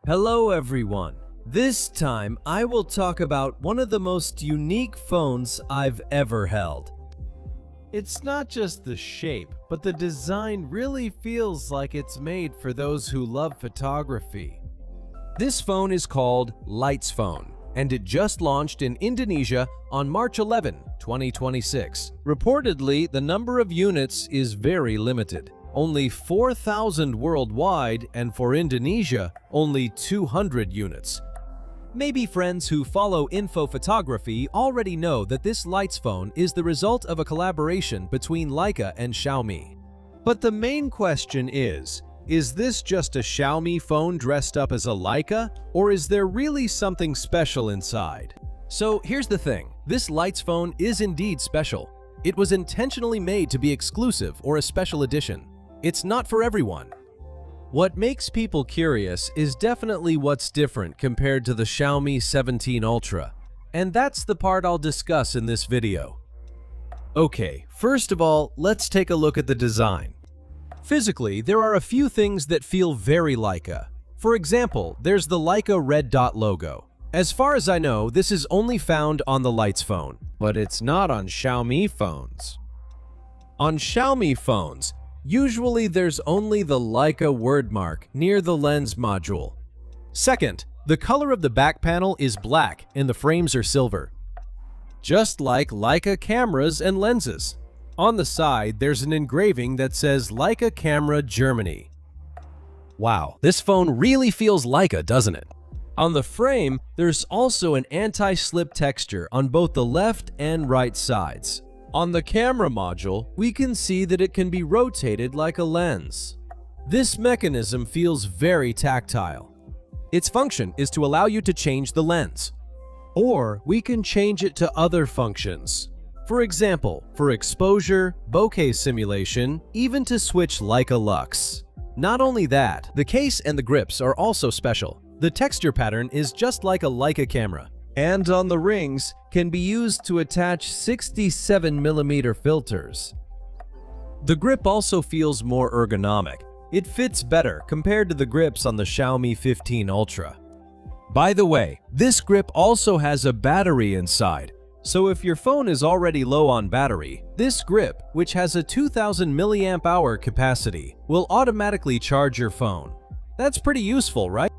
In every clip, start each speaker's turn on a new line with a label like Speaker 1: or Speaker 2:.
Speaker 1: Hello everyone. This time I will talk about one of the most unique phones I've ever held. It's not just the shape, but the design really feels like it's made for those who love photography. This phone is called Leitzphone, and it just launched in Indonesia on March 11, 2026. Reportedly, the number of units is very limited. Only 4,000 worldwide, and for Indonesia, only 200 units. Maybe friends who follow info photography already know that this Leitzphone is the result of a collaboration between Leica and Xiaomi. But the main question is this just a Xiaomi phone dressed up as a Leica, or is there really something special inside? So here's the thing, this Leitzphone is indeed special. It was intentionally made to be exclusive or a special edition. It's not for everyone. What makes people curious is definitely what's different compared to the Xiaomi 17 Ultra, and that's the part I'll discuss in this video. Okay, first of all, let's take a look at the design. Physically, there are a few things that feel very Leica. For example, there's the Leica red dot logo. As far as I know, this is only found on the Leitzphone, but it's not on Xiaomi phones. On Xiaomi phones, usually there's only the Leica wordmark near the lens module. Second, the color of the back panel is black and the frames are silver. Just like Leica cameras and lenses. On the side, there's an engraving that says Leica Camera Germany. Wow, this phone really feels Leica, doesn't it? On the frame, there's also an anti-slip texture on both the left and right sides. On the camera module, we can see that it can be rotated like a lens. This mechanism feels very tactile. Its function is to allow you to change the lens. Or we can change it to other functions. For example, for exposure, bokeh simulation, even to switch Leica Lux. Not only that, the case and the grips are also special. The texture pattern is just like a Leica camera. And on the rings can be used to attach 67mm filters. The grip also feels more ergonomic. It fits better compared to the grips on the Xiaomi 15 Ultra. By the way, this grip also has a battery inside. So if your phone is already low on battery, this grip, which has a 2000 mAh capacity, will automatically charge your phone. That's pretty useful, right?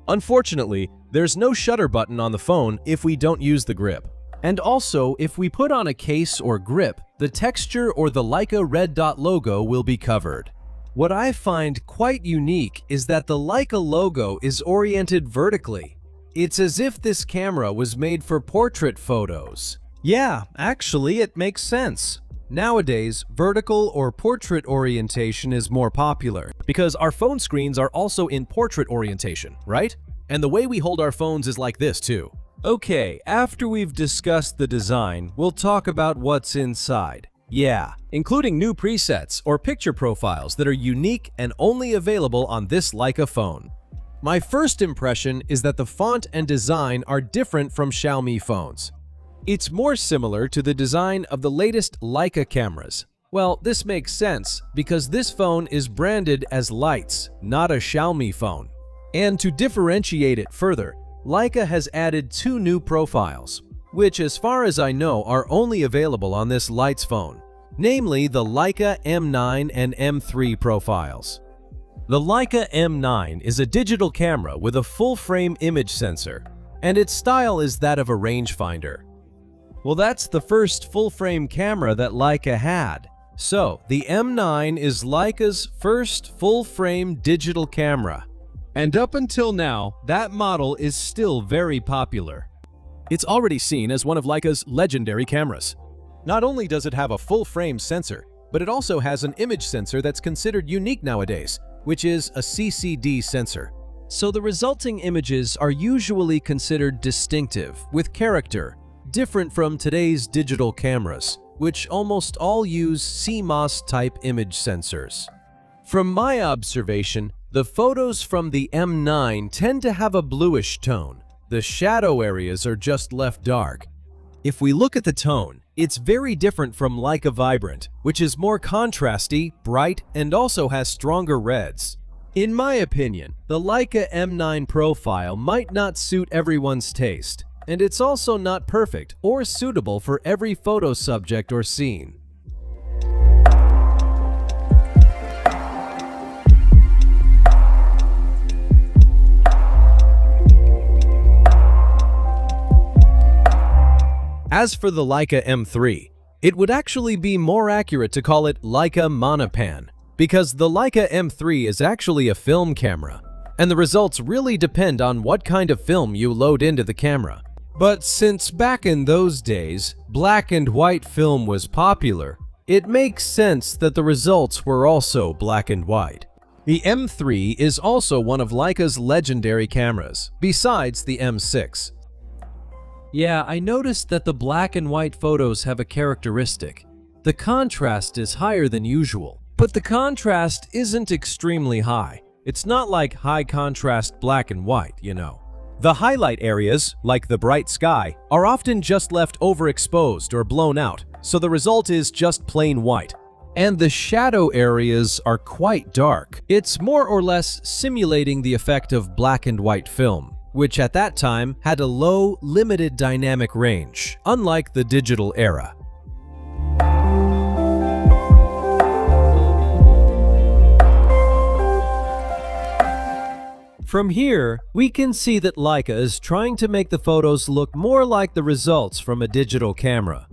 Speaker 1: Unfortunately, there's no shutter button on the phone if we don't use the grip. And also, if we put on a case or grip, the texture or the Leica red dot logo will be covered. What I find quite unique is that the Leica logo is oriented vertically. It's as if this camera was made for portrait photos. Yeah, actually, it makes sense. Nowadays, vertical or portrait orientation is more popular because our phone screens are also in portrait orientation, right? And the way we hold our phones is like this too. Okay, after we've discussed the design, we'll talk about what's inside. Yeah, including new presets or picture profiles that are unique and only available on this Leica phone. My first impression is that the font and design are different from Xiaomi phones. It's more similar to the design of the latest Leica cameras. Well, this makes sense because this phone is branded as Leitz, not a Xiaomi phone. And to differentiate it further, Leica has added two new profiles, which as far as I know are only available on this Leitzphone, namely the Leica M9 and M3 profiles. The Leica M9 is a digital camera with a full-frame image sensor, and its style is that of a rangefinder. Well, that's the first full-frame camera that Leica had. So, the M9 is Leica's first full-frame digital camera. And up until now, that model is still very popular. It's already seen as one of Leica's legendary cameras. Not only does it have a full-frame sensor, but it also has an image sensor that's considered unique nowadays, which is a CCD sensor. So the resulting images are usually considered distinctive, with character, different from today's digital cameras, which almost all use CMOS-type image sensors. From my observation, the photos from the M9 tend to have a bluish tone. The shadow areas are just left dark. If we look at the tone, it's very different from Leica Vibrant, which is more contrasty, bright, and also has stronger reds. In my opinion, the Leica M9 profile might not suit everyone's taste, and it's also not perfect or suitable for every photo subject or scene. As for the Leica M3, it would actually be more accurate to call it Leica Monopan, because the Leica M3 is actually a film camera, and the results really depend on what kind of film you load into the camera. But since back in those days, black and white film was popular, it makes sense that the results were also black and white. The M3 is also one of Leica's legendary cameras, besides the M6. Yeah, I noticed that the black and white photos have a characteristic. The contrast is higher than usual, but the contrast isn't extremely high. It's not like high contrast black and white, you know. The highlight areas, like the bright sky, are often just left overexposed or blown out, so the result is just plain white. And the shadow areas are quite dark. It's more or less simulating the effect of black and white film, which at that time had a low, limited dynamic range, unlike the digital era. From here, we can see that Leica is trying to make the photos look more like the results from a digital camera,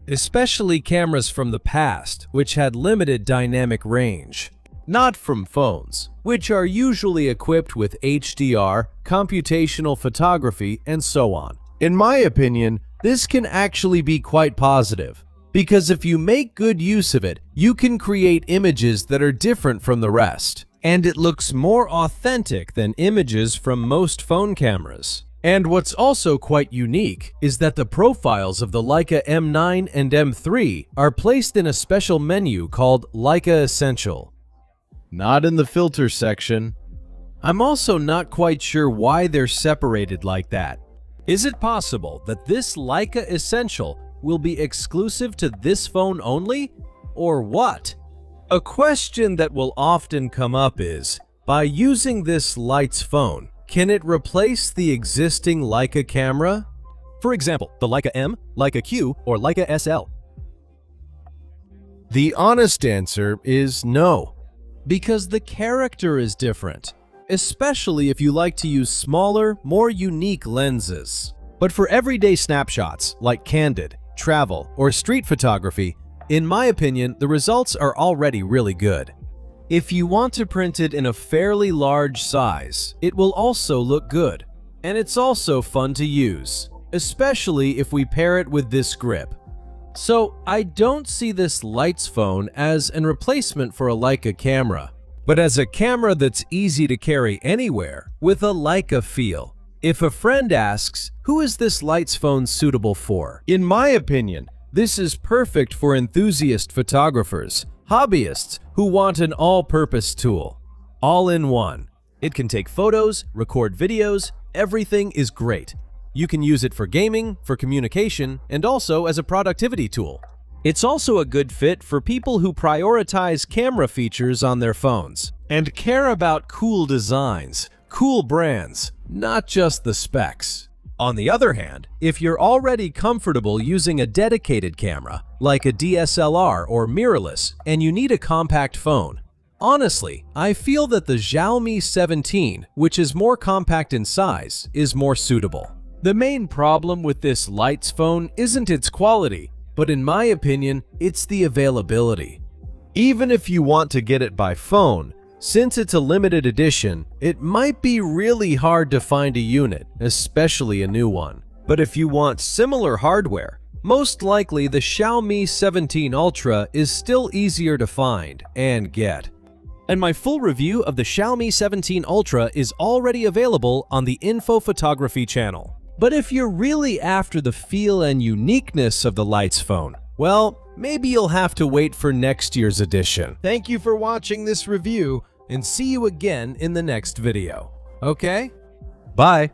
Speaker 1: especially cameras from the past, which had limited dynamic range. Not from phones, which are usually equipped with HDR, computational photography, and so on. In my opinion, this can actually be quite positive, because if you make good use of it, you can create images that are different from the rest, and it looks more authentic than images from most phone cameras. And what's also quite unique is that the profiles of the Leica M9 and M3 are placed in a special menu called Leica Essential, not in the filter section. I'm also not quite sure why they're separated like that. Is it possible that this Leica Essential will be exclusive to this phone only, or what? A question that will often come up is, by using this Leitzphone, can it replace the existing Leica camera? For example, the Leica M, Leica Q, or Leica SL? The honest answer is no, because the character is different, especially if you like to use smaller, more unique lenses. But for everyday snapshots, like candid, travel, or street photography, in my opinion, the results are already really good. If you want to print it in a fairly large size, it will also look good. And it's also fun to use, especially if we pair it with this grip. So I don't see this Leitzphone as an replacement for a Leica camera, but as a camera that's easy to carry anywhere with a Leica feel. If a friend asks, who is this Leitzphone suitable for? In my opinion, this is perfect for enthusiast photographers, hobbyists who want an all-purpose tool. All in one. It can take photos, record videos, everything is great. You can use it for gaming, for communication, and also as a productivity tool. It's also a good fit for people who prioritize camera features on their phones and care about cool designs, cool brands, not just the specs. On the other hand, if you're already comfortable using a dedicated camera, like a DSLR or mirrorless, and you need a compact phone, honestly, I feel that the Xiaomi 17, which is more compact in size, is more suitable. The main problem with this Leitzphone isn't its quality, but in my opinion, it's the availability. Even if you want to get it by phone, since it's a limited edition, it might be really hard to find a unit, especially a new one. But if you want similar hardware, most likely the Xiaomi 17 Ultra is still easier to find and get. And my full review of the Xiaomi 17 Ultra is already available on the Info Photography channel. But if you're really after the feel and uniqueness of the Leitzphone, well, maybe you'll have to wait for next year's edition. Thank you for watching this review, and see you again in the next video. Okay? Bye!